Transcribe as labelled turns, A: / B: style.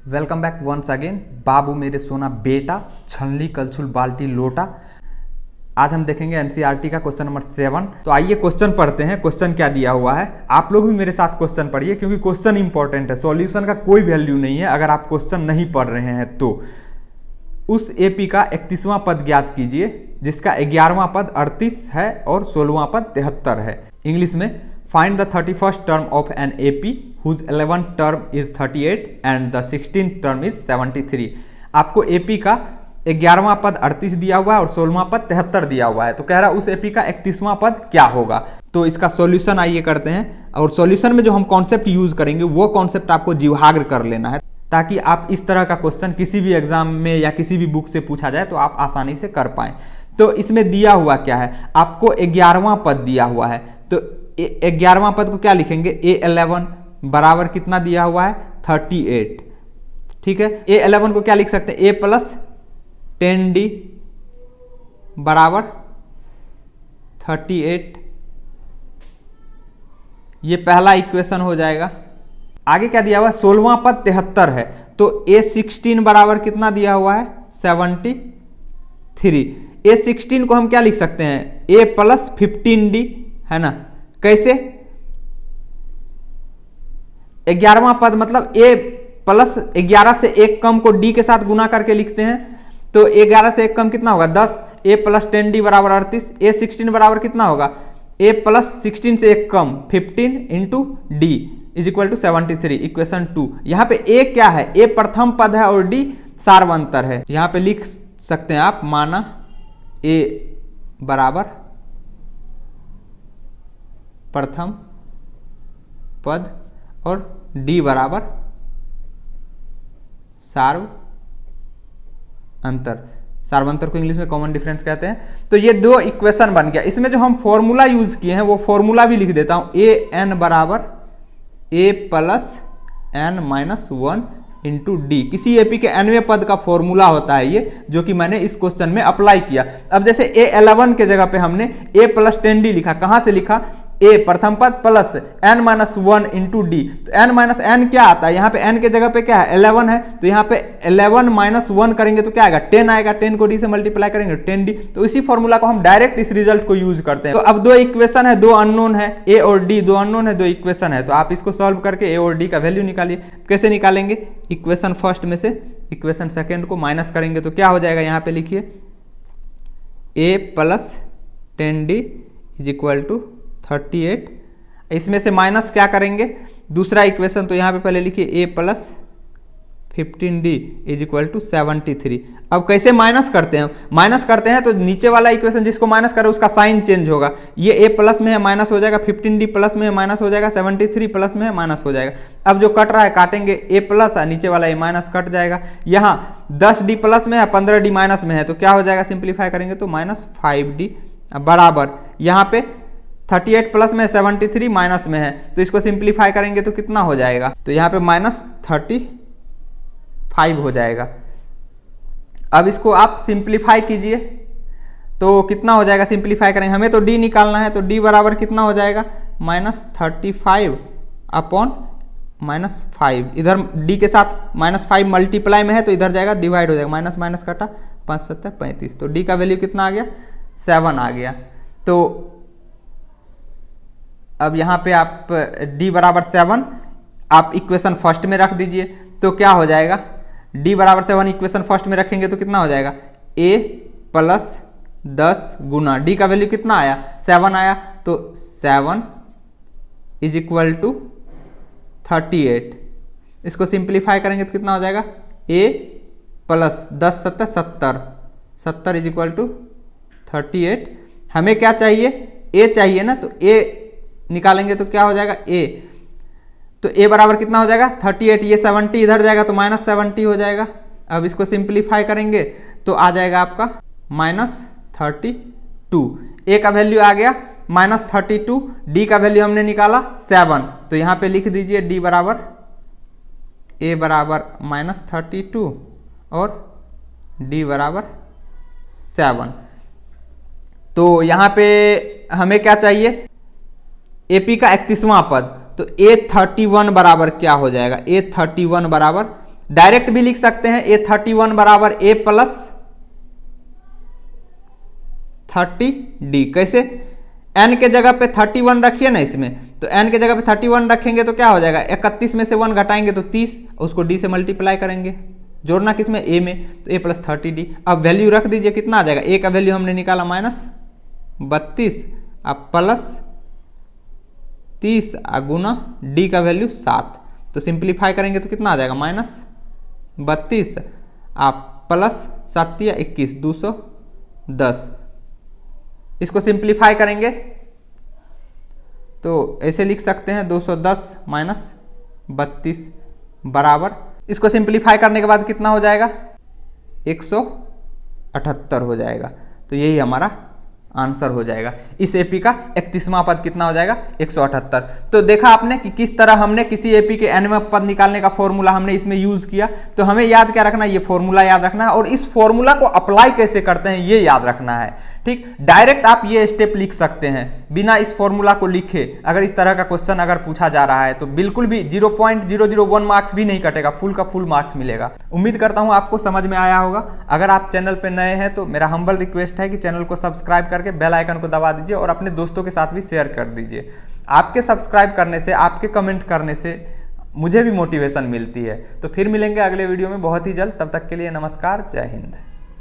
A: Welcome back once again. बाबू मेरे सोना बेटा, छलनी कलछुल बाल्टी लोटा। आज हम देखेंगे एनसीईआरटी का क्वेश्चन नंबर 7। तो आइए क्वेश्चन पढ़ते हैं। क्वेश्चन क्या दिया हुआ है, आप लोग भी मेरे साथ क्वेश्चन पढ़िए क्योंकि क्वेश्चन इंपॉर्टेंट है। सॉल्यूशन का कोई वैल्यू नहीं है अगर आप क्वेश्चन नहीं पढ़ रहे हैं तो। उस एपी का 31वां पद ज्ञात कीजिए जिसका 11वां पद 38 है और 16वां पद 73 है। इंग्लिश में find the 31st term of an AP whose 11th term is 38 and the 16th term is 73। आपको एपी का 11वां पद 38 दिया हुआ है और 16वां पद 73 दिया हुआ है। तो कह रहा है उस एपी का 31वां पद क्या होगा। तो इसका सॉल्यूशन आइए करते हैं। और सॉल्यूशन में जो हम कॉन्सेप्ट यूज करेंगे वो कॉन्सेप्ट आपको जीवहाग्र कर लेना है ताकि आप इस तरह का क्वेश्चन किसी भी एग्जाम में या किसी भी बुक से पूछा जाए तो आप आसानी से कर पाएं। तो इसमें दिया हुआ क्या है, आपको 11वां पद दिया हुआ है। तो 11वां पद को क्या लिखेंगे, A11 बराबर कितना दिया हुआ है 38। ठीक है, A11 को क्या लिख सकते हैं, A प्लस 10D बराबर 38। ये पहला इक्वेशन हो जाएगा। आगे क्या दिया हुआ है, 16वां पद 73 है तो A16 बराबर कितना दिया हुआ है 73। A16 को हम क्या लिख सकते हैं, A प्लस 15D है ना। कैसे, 11वां पद मतलब A प्लस 11 से एक कम को D के साथ गुना करके लिखते हैं। तो 11 से एक कम कितना होगा 10, A प्लस 10D बराबर 38। A16 बराबर कितना होगा, A प्लस 16 से एक कम 15 into D is equal to 73। Equation 2। यहाँ पे A क्या है, A प्रथम पद है और D सार्वंतर है। यहाँ पे लिख सकते हैं आप, माना A बराबर प्रथम पद और D बराबर सार्वंतर को इंग्लिश में कॉमन डिफरेंस कहते हैं। तो ये दो इक्वेशन बन गया। इसमें जो हम फॉर्मूला यूज किए हैं वो फॉर्मूला भी लिख देता हूं, A n बराबर A plus n minus 1 into D. किसी एपी के nवें पद का फॉर्मूला होता है ये, जो कि मैंने इस क्वेश्चन में अप्लाई किया। अब जैसे A11 के जगह पे हमने A प्लस 10D लिखा, कहां से लिखा, A प्रथम पद plus n minus 1 into D. तो n माइनस n क्या आता है, यहाँ पे n के जगह पे क्या है 11 है, तो यहाँ पे 11 माइनस 1 करेंगे तो क्या आएगा 10 आएगा। 10 को d से मल्टीप्लाई करेंगे 10d। तो इसी फॉर्मूला को हम डायरेक्ट इस रिजल्ट को यूज करते हैं। तो अब दो इक्वेशन है, दो अननोन है, a और d, दो अननोन है, दो इक्वेशन है। तो आप इसको सॉल्व करके a और d का वैल्यू निकालिए। कैसे निकालेंगे, इक्वेशन फर्स्ट में से इक्वेशन सेकेंड को माइनस करेंगे तो क्या हो जाएगा, यहाँ पे लिखिए a plus 10d is equal to 38। इसमें से माइनस क्या करेंगे, दूसरा इक्वेशन, तो यहाँ पे पहले लिखिए a plus 15d is equal to 73। अब कैसे माइनस करते हैं, माइनस करते हैं तो नीचे वाला इक्वेशन जिसको माइनस करे उसका साइन चेंज होगा। ये a प्लस में है माइनस हो जाएगा, 15d प्लस में है माइनस हो जाएगा, 73 प्लस में है माइनस हो जाएगा। अब जो कट रहा है काटेंगे, a प्लस है, नीचे वाला a माइनस कट जाएगा। यहाँ 10d प्लस में है, 15d माइनस में है, तो क्या हो जाएगा, सिंप्लीफाई करेंगे तो माइनस 5d बराबर यहाँ पे 38 प्लस में 73 माइनस में है, तो इसको सिंप्लीफाई करेंगे तो कितना हो जाएगा, तो यहाँ पे माइनस 35 हो जाएगा। अब इसको आप सिंप्लीफाई कीजिए तो कितना हो जाएगा, सिंप्लीफाई करेंगे, हमें तो d निकालना है, तो d बराबर कितना हो जाएगा माइनस 35 अपॉन माइनस 5। इधर d के साथ माइनस 5 मल्टीप्लाई में है तो इधर जाएगा डिवाइड हो जाएगा, माइनस माइनस कटा 5 7 35। तो d का वैल्यू कितना आ गया 7 आ गया। तो अब यहाँ पे आप d बराबर 7 आप इक्वेशन फर्स्ट में रख दीजिए तो क्या हो जाएगा, d बराबर 7 इक्वेशन फर्स्ट में रखेंगे तो कितना हो जाएगा, a प्लस 10 गुना d का वैल्यू कितना आया 7 आया, तो 7 इज इक्वल टू 38। इसको सिंप्लीफाई करेंगे तो कितना हो जाएगा, a प्लस 10 7 70 इज इक्वल टू 38। हमें क्या चाहिए, a चाहिए ना, तो a निकालेंगे तो क्या हो जाएगा a, तो a बराबर कितना हो जाएगा 38। ये 70 इधर जाएगा तो माइनस 70 हो जाएगा। अब इसको सिंप्लीफाई करेंगे तो आ जाएगा आपका माइनस 32। a का वैल्यू आ गया माइनस 32, d का वैल्यू हमने निकाला 7, तो यहाँ पे लिख दीजिए d बराबर a बराबर माइनस 32 और d बराबर 7। तो यहाँ पे हमें क्या चाहिए, एपी का 31वां पद, तो A31 बराबर क्या हो जाएगा, A31 बराबर डायरेक्ट भी लिख सकते हैं A31 बराबर A प्लस 30D। कैसे? n के जगह पे 31 रखिए ना इसमें, तो n के जगह पे 31 रखेंगे तो क्या हो जाएगा, 31 में से 1 घटाएंगे तो 30, उसको d से मल्टीप्लाई करेंगे, जोड़ना किसमें, a में, तो a प्लस 30d। अब वैल्यू रख दीजिए, कितना आ जाएगा, a का वैल्यू हमने निकाला -32, अब प्लस 30 गुना d का वैल्यू 7, तो सिंप्लीफाई करेंगे तो कितना आ जाएगा, -32 आप प्लस 7 या 21, 210। इसको सिंप्लीफाई करेंगे तो ऐसे लिख सकते हैं 210 माइनस 32 बराबर, इसको सिंप्लीफाई करने के बाद कितना हो जाएगा, 178 हो जाएगा। तो यही हमारा आंसर हो जाएगा। इस एपी का 31वां पद कितना हो जाएगा, 178। तो देखा आपने कि किस तरह हमने किसी एपी के nवें पद निकालने का फॉर्मूला हमने इसमें यूज किया। तो हमें याद क्या रखना है, ये फॉर्मूला याद रखना है, और इस फॉर्मूला को अप्लाई कैसे करते हैं ये याद रखना है। ठीक, डायरेक्ट आप ये स्टेप लिख सकते हैं बिना इस फॉर्मूला को लिखे। अगर इस तरह का क्वेश्चन अगर पूछा जा रहा है तो बिल्कुल भी 0.001 मार्क्स भी नहीं कटेगा, फुल का फुल मार्क्स मिलेगा। उम्मीद करता हूं आपको समझ में आया होगा। अगर आप चैनल पर नए हैं तो मेरा हम्बल रिक्वेस्ट है कि चैनल को सब्सक्राइब करके बेल आइकन को दबा दीजिए और अपने दोस्तों के साथ भी शेयर कर दीजिए। आपके सब्सक्राइब करने से, आपके कमेंट करने से मुझे भी मोटिवेशन मिलती है। तो फिर मिलेंगे अगले वीडियो में बहुत ही जल्द, तब तक के लिए नमस्कार, जय हिंद।